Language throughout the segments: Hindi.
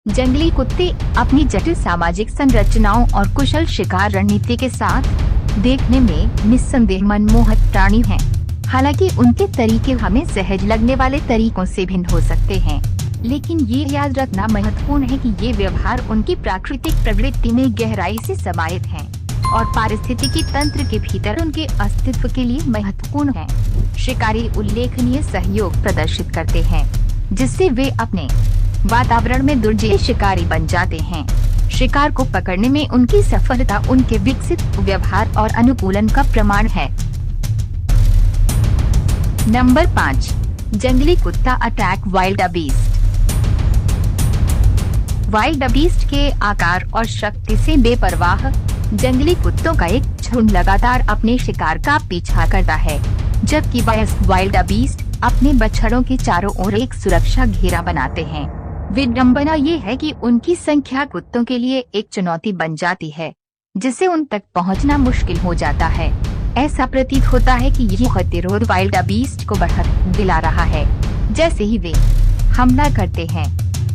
जंगली कुत्ते अपनी जटिल सामाजिक संरचनाओं और कुशल शिकार रणनीति के साथ देखने में निस्संदेह मनमोहक प्राणी हैं। हालांकि उनके तरीके हमें सहज लगने वाले तरीकों से भिन्न हो सकते हैं, लेकिन ये याद रखना महत्वपूर्ण है कि ये व्यवहार उनकी प्राकृतिक प्रवृत्ति में गहराई से समाहित हैं और पारिस्थितिकी तंत्र के भीतर उनके अस्तित्व के लिए महत्वपूर्ण हैं। शिकारी उल्लेखनीय सहयोग प्रदर्शित करते हैं, जिससे वे अपने वातावरण में दुर्जय शिकारी बन जाते हैं। शिकार को पकड़ने में उनकी सफलता उनके विकसित व्यवहार और अनुकूलन का प्रमाण है। नंबर 5, जंगली कुत्ता attack wild beast. Wild beast के आकार और शक्ति से बेपरवाह जंगली कुत्तों का एक झुंड लगातार अपने शिकार का पीछा करता है, जबकि वयस्क वाइल्ड बीस्ट अपने बछड़ों के चारों ओर एक सुरक्षा घेरा बनाते हैं। विडंबना ये है कि उनकी संख्या कुत्तों के लिए एक चुनौती बन जाती है, जिससे उन तक पहुंचना मुश्किल हो जाता है। ऐसा प्रतीत होता है कि यह गतिरोध वाइल्ड बीस्ट को बढ़त दिला रहा है। जैसे ही वे हमला करते हैं,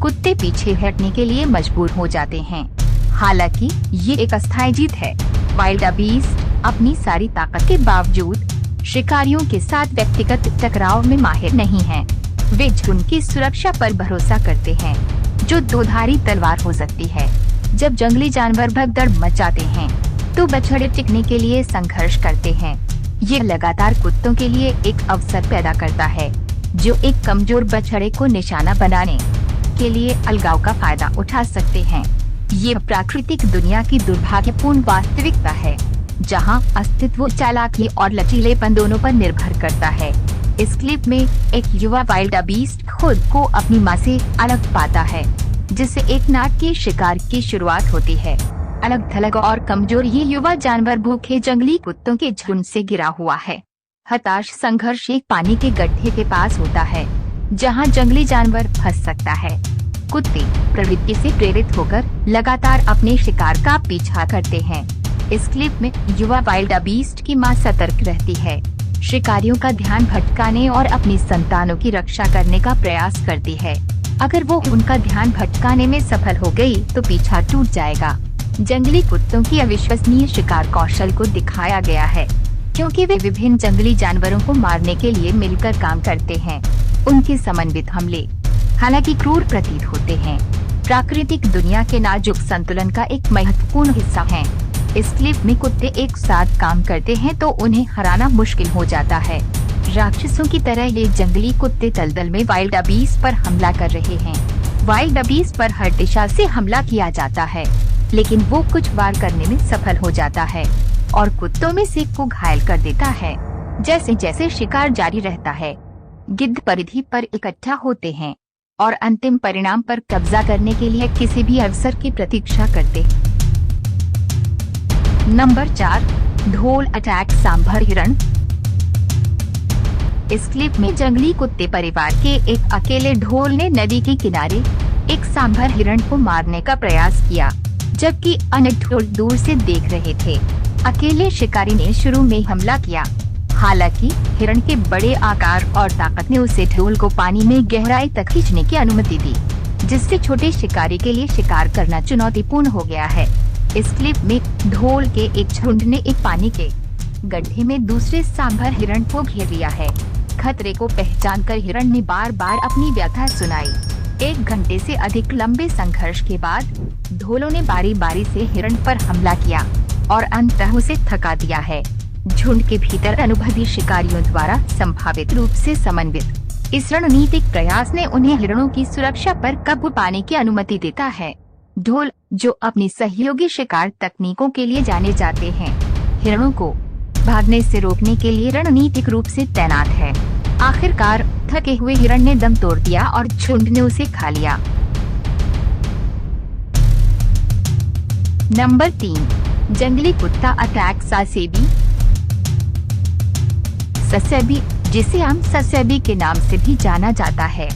कुत्ते पीछे हटने के लिए मजबूर हो जाते हैं। हालांकि ये एक अस्थायी जीत है। वाइल्ड बीस्ट अपनी सारी ताकत के बावजूद शिकारियों के साथ व्यक्तिगत टकराव में माहिर नहीं हैं। वे झुंड की सुरक्षा पर भरोसा करते हैं, जो दोधारी तलवार हो सकती है। जब जंगली जानवर भगदड़ मचाते हैं, तो बछड़े टिकने के लिए संघर्ष करते हैं। ये लगातार कुत्तों के लिए एक अवसर पैदा करता है, जो एक कमजोर बछड़े को निशाना बनाने के लिए अलगाव का फायदा उठा सकते हैं। ये प्राकृतिक दुनिया की दुर्भाग्यपूर्ण वास्तविकता है, जहां अस्तित्व चालाकी और लचीलेपन दोनों पर निर्भर करता है। इस क्लिप में एक युवा वाइल्ड बीस्ट खुद को अपनी मां से अलग पाता है, जिससे एक नाटकीय शिकार की शुरुआत होती है। अलग थलग और कमजोर ये युवा जानवर भूखे जंगली कुत्तों के झुंड से घिरा हुआ है। हताश संघर्ष एक पानी के गड्ढे के पास होता है, जहां जंगली जानवर फंस सकता है। कुत्ते प्रवृत्ति से प्रेरित होकर लगातार अपने शिकार का पीछा करते हैं। इस क्लिप में युवा वाइल्ड बीस्ट की मां सतर्क रहती है, शिकारियों का ध्यान भटकाने और अपनी संतानों की रक्षा करने का प्रयास करती है। अगर वो उनका ध्यान भटकाने में सफल हो गई, तो पीछा टूट जाएगा। जंगली कुत्तों की अविश्वसनीय शिकार कौशल को दिखाया गया है, क्योंकि वे विभिन्न जंगली जानवरों को मारने के लिए मिलकर काम करते हैं। उनके समन्वित हमले हालांकि क्रूर प्रतीत होते हैं, प्राकृतिक दुनिया के नाजुक संतुलन का एक महत्वपूर्ण हिस्सा हैं। इस क्लिप में कुत्ते एक साथ काम करते हैं तो उन्हें हराना मुश्किल हो जाता है। राक्षसों की तरह ये जंगली कुत्ते दलदल में वाइल्ड बीस्ट पर हमला कर रहे हैं। वाइल्ड बीस्ट पर हर दिशा से हमला किया जाता है, लेकिन वो कुछ वार करने में सफल हो जाता है और कुत्तों में से को घायल कर देता है। जैसे जैसे शिकार जारी रहता है, गिद्ध परिधि पर इकट्ठा होते हैं और अंतिम परिणाम पर कब्जा करने के लिए किसी भी अवसर की प्रतीक्षा करते हैं। नंबर 4, ढोल अटैक सांभर हिरण। इस क्लिप में जंगली कुत्ते परिवार के एक अकेले ढोल ने नदी के किनारे एक सांभर हिरण को मारने का प्रयास किया, जबकि अन्य ढोल दूर से देख रहे थे। अकेले शिकारी ने शुरू में हमला किया, हालांकि हिरण के बड़े आकार और ताकत ने उसे ढोल को पानी में गहराई तक खींचने की अनुमति दी, जिससे छोटे शिकारी के लिए शिकार करना चुनौतीपूर्ण हो गया है। इस क्लिप में ढोल के एक झुंड ने एक पानी के गड्ढे में दूसरे सांभर हिरण को घेर लिया है। खतरे को पहचानकर हिरण ने बार बार अपनी व्यथा सुनाई। 1 घंटे से अधिक लंबे संघर्ष के बाद ढोलों ने बारी बारी से हिरण पर हमला किया और अंततः उसे थका दिया है। झुंड के भीतर अनुभवी शिकारियों द्वारा संभावित रूप से समन्वित इस रणनीतिक प्रयास ने उन्हें हिरणों की सुरक्षा पर काबू पाने की अनुमति देता है। ढोल, जो अपनी सहयोगी शिकार तकनीकों के लिए जाने जाते हैं, हिरणों को भागने से रोकने के लिए रणनीतिक रूप से तैनात है। आखिरकार थके हुए हिरण ने दम तोड़ दिया और झुंड ने उसे खा लिया। नंबर 3, जंगली कुत्ता अटैक सासेबी। ससेबी, जिसे हम ससेबी के नाम से भी जाना जाता है,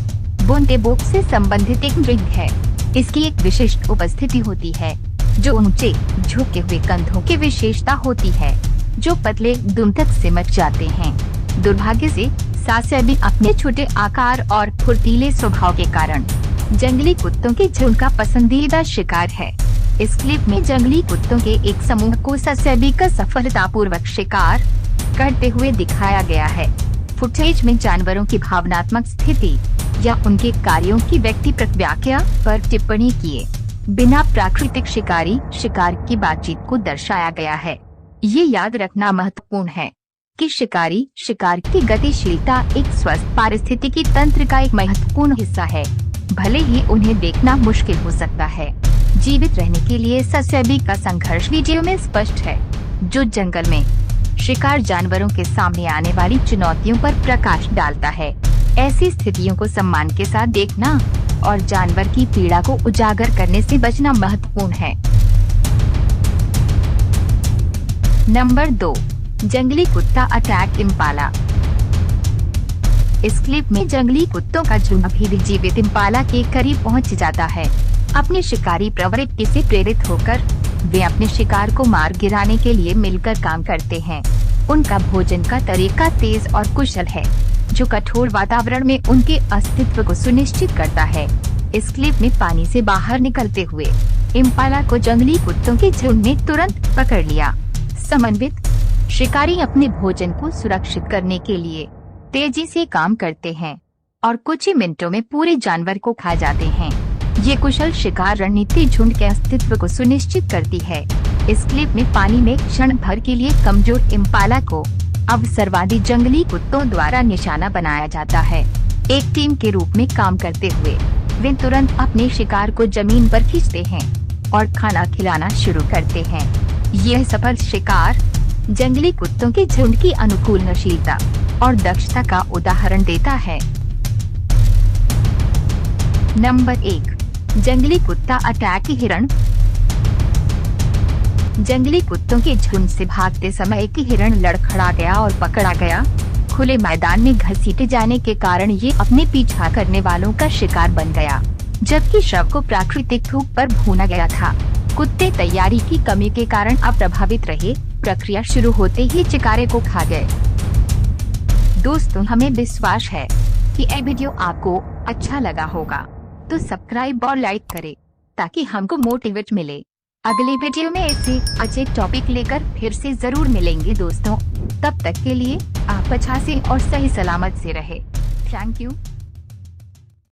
बोन्टेबोक से संबंधित एक मृग है। इसकी एक विशिष्ट उपस्थिति होती है, जो ऊंचे झुके हुए कंधों की विशेषता होती है, जो पतले दुम तक सिमट जाते हैं। दुर्भाग्य से सासेबी अपने छोटे आकार और फुर्तीले स्वभाव के कारण जंगली कुत्तों के झुंड का पसंदीदा शिकार है। इस क्लिप में जंगली कुत्तों के एक समूह को ससेबी का सफलतापूर्वक शिकार करते हुए दिखाया गया है। फुटेज में जानवरों की भावनात्मक स्थिति या उनके कार्यों की व्यक्तिगत व्याख्या पर टिप्पणी किए बिना प्राकृतिक शिकारी शिकार की बातचीत को दर्शाया गया है। ये याद रखना महत्वपूर्ण है कि शिकारी शिकार की गतिशीलता एक स्वस्थ पारिस्थितिकी तंत्र का एक महत्वपूर्ण हिस्सा है, भले ही उन्हें देखना मुश्किल हो सकता है। जीवित रहने के लिए ससेबी का संघर्ष वीडियो में स्पष्ट है, जो जंगल में शिकार जानवरों के सामने आने वाली चुनौतियों पर प्रकाश डालता है। ऐसी स्थितियों को सम्मान के साथ देखना और जानवर की पीड़ा को उजागर करने से बचना महत्वपूर्ण है। नंबर 2, जंगली कुत्ता अटैक इम्पाला। इस क्लिप में जंगली कुत्तों का झुंड अभी भी जीवित इम्पाला के करीब पहुंच जाता है। अपनी शिकारी प्रवृत्ति से प्रेरित होकर वे अपने शिकार को मार गिराने के लिए मिलकर काम करते हैं। उनका भोजन का तरीका तेज और कुशल है, जो कठोर वातावरण में उनके अस्तित्व को सुनिश्चित करता है। इस क्लिप में पानी से बाहर निकलते हुए इम्पाला को जंगली कुत्तों के झुंड ने तुरंत पकड़ लिया। समन्वित शिकारी अपने भोजन को सुरक्षित करने के लिए तेजी से काम करते हैं और कुछ ही मिनटों में पूरे जानवर को खा जाते हैं। ये कुशल शिकार रणनीति झुंड के अस्तित्व को सुनिश्चित करती है। इस क्लिप में पानी में क्षण भर के लिए कमजोर इम्पाला को अवसरवादी जंगली कुत्तों द्वारा निशाना बनाया जाता है। एक टीम के रूप में काम करते हुए वे तुरंत अपने शिकार को जमीन पर खींचते हैं और खाना खिलाना शुरू करते हैं। यह सफल शिकार जंगली कुत्तों के झुंड की अनुकूलनशीलता और दक्षता का उदाहरण देता है। नंबर 1, जंगली कुत्ता अटैक हिरण। जंगली कुत्तों के झुंड से भागते समय एक हिरण लड़खड़ा गया और पकड़ा गया। खुले मैदान में घसीटे जाने के कारण ये अपने पीछा करने वालों का शिकार बन गया, जबकि शव को प्राकृतिक धूप पर भूना गया था। कुत्ते तैयारी की कमी के कारण अप्रभावित रहे। प्रक्रिया शुरू होते ही शिकारे को खा गए। दोस्तों, हमें विश्वास है कि यह वीडियो आपको अच्छा लगा होगा, तो सब्सक्राइब और लाइक करें ताकि हमको मोटिवेट मिले। अगले वीडियो में ऐसे अच्छे टॉपिक लेकर फिर से जरूर मिलेंगे दोस्तों। तब तक के लिए आप अच्छा से और सही सलामत से रहे। Thank you.